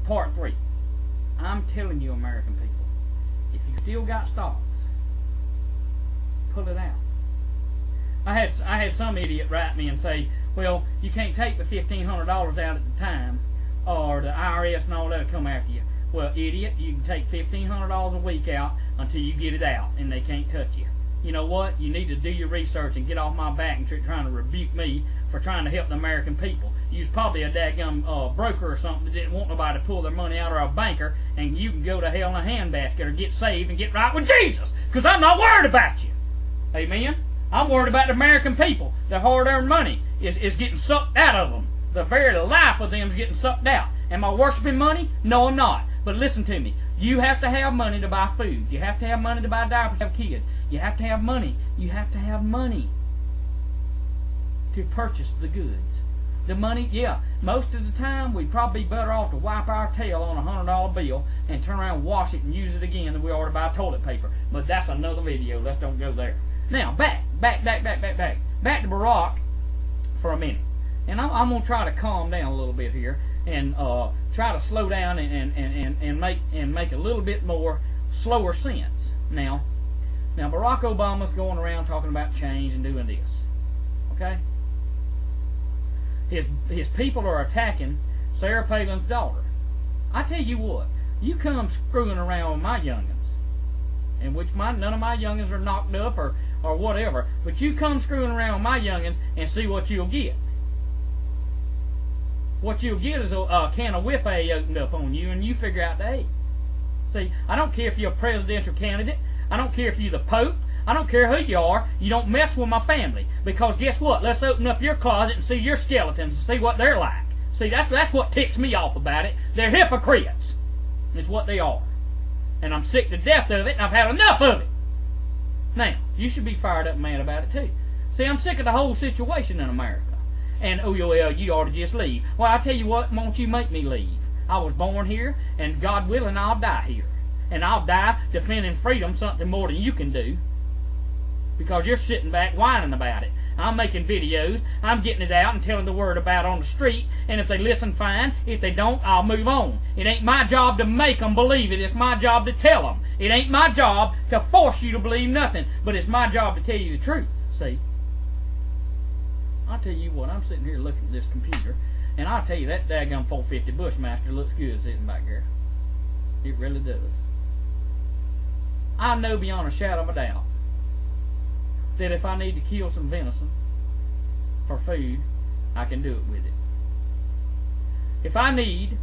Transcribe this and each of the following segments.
Part 3. I'm telling you, American people, if you still got stocks, pull it out. I had some idiot write me and say, well, you can't take the $1,500 out at the time, or the IRS and all that will come after you. Well, idiot, you can take $1,500 a week out until you get it out, and they can't touch you. You know what? You need to do your research and get off my back and trying to rebuke me for trying to help the American people. You was probably a daggum broker or something that didn't want nobody to pull their money out, or a banker, and you can go to hell in a handbasket or get saved and get right with Jesus, because I'm not worried about you. Amen? I'm worried about the American people. Their hard-earned money is getting sucked out of them. The very life of them is getting sucked out. Am I worshiping money? No, I'm not. But listen to me. You have to have money to buy food. You have to have money to buy diapers to have kids. You have to have money. You have to have money to purchase the goods. The money, yeah, most of the time we'd probably be better off to wipe our tail on a $100 bill and turn around and wash it and use it again than we are to buy toilet paper. But that's another video. Let's don't go there. Now, back to Barack for a minute. And I'm going to try to calm down a little bit here and try to slow down and make a little bit more slower sense. Now Barack Obama's going around talking about change and doing this. Okay? His people are attacking Sarah Palin's daughter. I tell you what, you come screwing around with my youngins, in which none of my youngins are knocked up or whatever, but you come screwing around with my youngins and see what you'll get. What you'll get is a can of whip-A opened up on you, and you figure out the A. See, I don't care if you're a presidential candidate. I don't care if you're the Pope. I don't care who you are. You don't mess with my family. Because guess what? Let's open up your closet and see your skeletons and see what they're like. See, that's what ticks me off about it. They're hypocrites. It's what they are. And I'm sick to death of it, and I've had enough of it. Now, you should be fired up and mad about it too. See, I'm sick of the whole situation in America. And, oh, well, you ought to just leave. Well, I tell you what, won't you make me leave? I was born here, and God willing, I'll die here. And I'll die defending freedom, something more than you can do. Because you're sitting back whining about it. I'm making videos, I'm getting it out and telling the word about on the street, and if they listen, fine. If they don't, I'll move on. It ain't my job to make them believe it. It's my job to tell them. It ain't my job to force you to believe nothing, but it's my job to tell you the truth. See? I'll tell you what, I'm sitting here looking at this computer, and I'll tell you that daggone 450 Bushmaster looks good sitting back there. It really does. I know beyond a shadow of a doubt that if I need to kill some venison for food, I can do it with it. If I need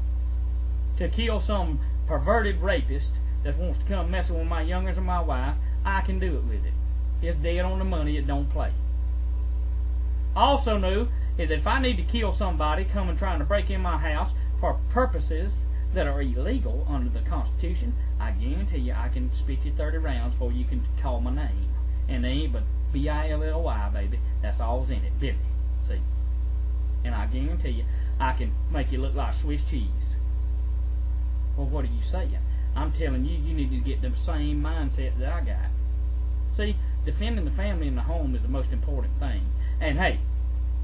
to kill some perverted rapist that wants to come messing with my youngers or my wife, I can do it with it. It's dead on the money, it don't play. I also know that if I need to kill somebody coming trying to break in my house for purposes that are illegal under the Constitution, I guarantee you I can spit you 30 rounds before you can call my name. And they ain't but B-I-L-L-Y, baby. That's all's in it, Billy. See? And I guarantee you I can make you look like Swiss cheese. Well, what are you saying? I'm telling you, you need to get the same mindset that I got. See, defending the family and the home is the most important thing. And hey,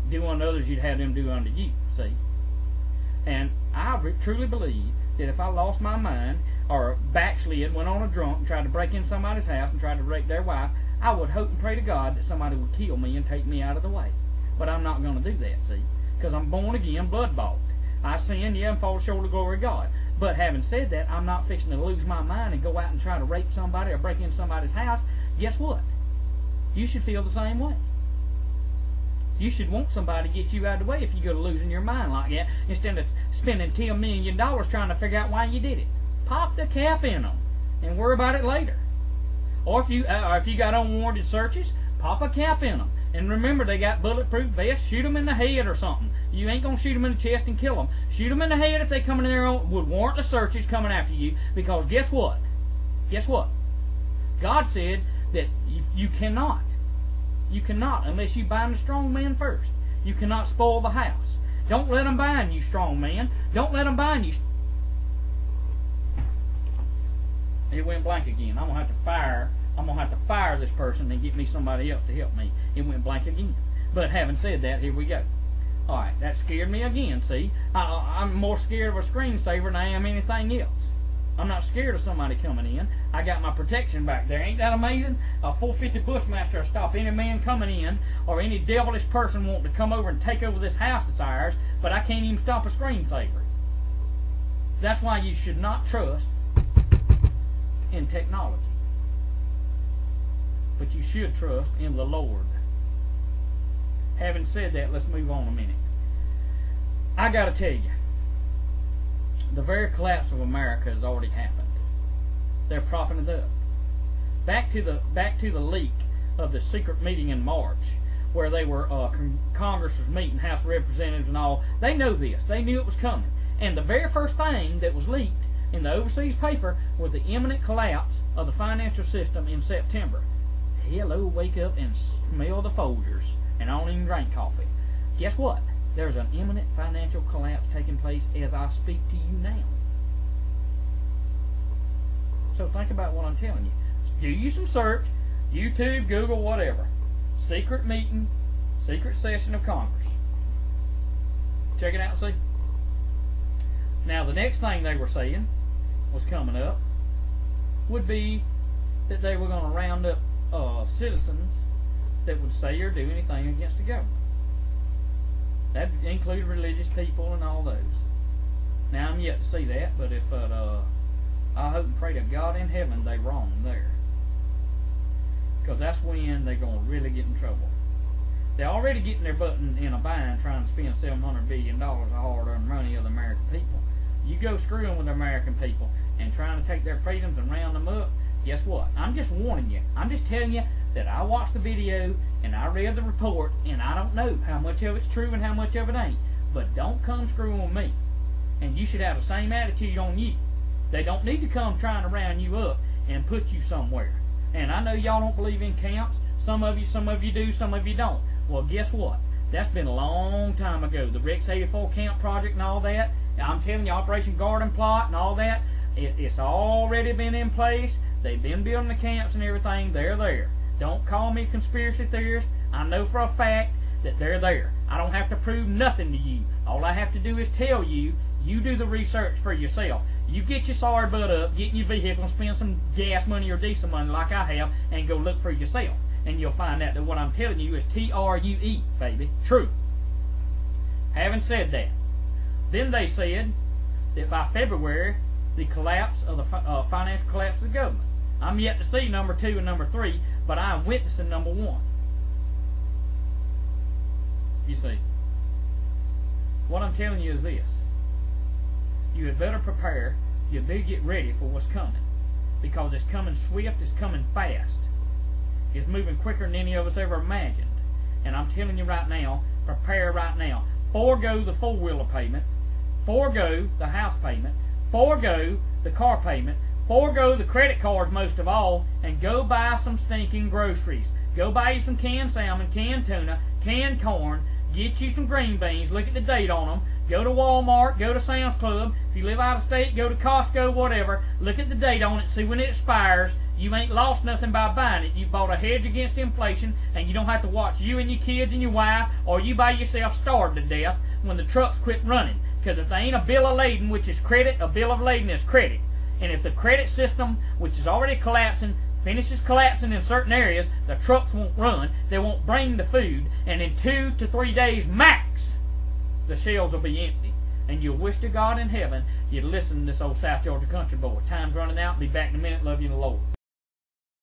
do unto others you'd have them do unto you, see? And I truly believe that if I lost my mind or backslid, went on a drunk and tried to break in somebody's house and tried to rape their wife, I would hope and pray to God that somebody would kill me and take me out of the way. But I'm not going to do that, see? Because I'm born again, blood-bought. I sin, yeah, and fall short of the glory of God. But having said that, I'm not fixing to lose my mind and go out and try to rape somebody or break in somebody's house. Guess what? You should feel the same way. You should want somebody to get you out of the way if you go to losing your mind like that, instead of spending $10 million trying to figure out why you did it. Pop the cap in them and worry about it later. Or if you got unwarranted searches, pop a cap in them. And remember, they got bulletproof vests. Shoot them in the head or something. You ain't going to shoot them in the chest and kill them. Shoot them in the head if they come in there with warrantless searches coming after you. Because guess what? Guess what? God said that you cannot. You cannot unless you bind the strong man first. You cannot spoil the house. Don't let them bind you, strong man. Don't let them bind you. It went blank again. I'm gonna have to fire this person and get me somebody else to help me. It went blank again. But having said that, here we go. Alright, that scared me again, see? I'm more scared of a screensaver than I am anything else. I'm not scared of somebody coming in. I got my protection back there. Ain't that amazing? A 450 Bushmaster will stop any man coming in or any devilish person wanting to come over and take over this house that's ours, but I can't even stop a screensaver. That's why you should not trust in technology. But you should trust in the Lord. Having said that, let's move on a minute. I got to tell you, the very collapse of America has already happened. They're propping it up. Back to the leak of the secret meeting in March, where they were Congress was meeting, House of Representatives and all. They know this. They knew it was coming. And the very first thing that was leaked in the overseas paper was the imminent collapse of the financial system in September. Hello, wake up and smell the Folgers. And I don't even drink coffee. Guess what? There's an imminent financial collapse taking place as I speak to you now. So think about what I'm telling you. Do you some search, YouTube, Google, whatever. Secret meeting, secret session of Congress. Check it out and see. Now the next thing they were saying was coming up would be that they were going to round up citizens that would say or do anything against the government. That included religious people and all those. Now I'm yet to see that, but if I hope and pray to God in heaven they wrong there, because that's when they're going to really get in trouble. They're already getting their butt in a bind trying to spend $700 billion of hard-earned money of the American people. You go screwing with the American people and trying to take their freedoms and round them up, guess what? I'm just warning you. I'm just telling you that I watched the video and I read the report, and I don't know how much of it's true and how much of it ain't. But don't come screwing with me. And you should have the same attitude on you. They don't need to come trying to round you up and put you somewhere. And I know y'all don't believe in camps. Some of you do, some of you don't. Well, guess what? That's been a long time ago. The Rex 84 camp project and all that. I'm telling you, Operation Garden Plot and all that, it's already been in place. They've been building the camps and everything. They're there. Don't call me a conspiracy theorist. I know for a fact that they're there. I don't have to prove nothing to you. All I have to do is tell you, you do the research for yourself. You get your sorry butt up, get in your vehicle and spend some gas money or diesel money like I have and go look for yourself. And you'll find out that what I'm telling you is T-R-U-E, baby. True. Having said that, then they said that by February, the collapse of the financial collapse of the government. I'm yet to see number 2 and number 3, but I am witnessing number 1. You see, what I'm telling you is this. You had better prepare, you better get ready for what's coming, because it's coming swift, it's coming fast. It's moving quicker than any of us ever imagined. And I'm telling you right now, prepare right now. Forego the four-wheeler payment, forego the house payment, forego the car payment, forego the credit cards most of all, and go buy some stinking groceries. Go buy you some canned salmon, canned tuna, canned corn, get you some green beans, look at the date on them, go to Walmart, go to Sam's Club, if you live out of state, go to Costco, whatever, look at the date on it, see when it expires. You ain't lost nothing by buying it. You bought a hedge against inflation, and you don't have to watch you and your kids and your wife, or you by yourself starve to death when the trucks quit running. Because if they ain't a bill of lading, which is credit, a bill of lading is credit. And if the credit system, which is already collapsing, finishes collapsing in certain areas, the trucks won't run, they won't bring the food, and in 2 to 3 days max, the shelves will be empty. And you'll wish to God in heaven you'd listen to this old South Georgia country boy. Time's running out. Be back in a minute. Love you in the Lord.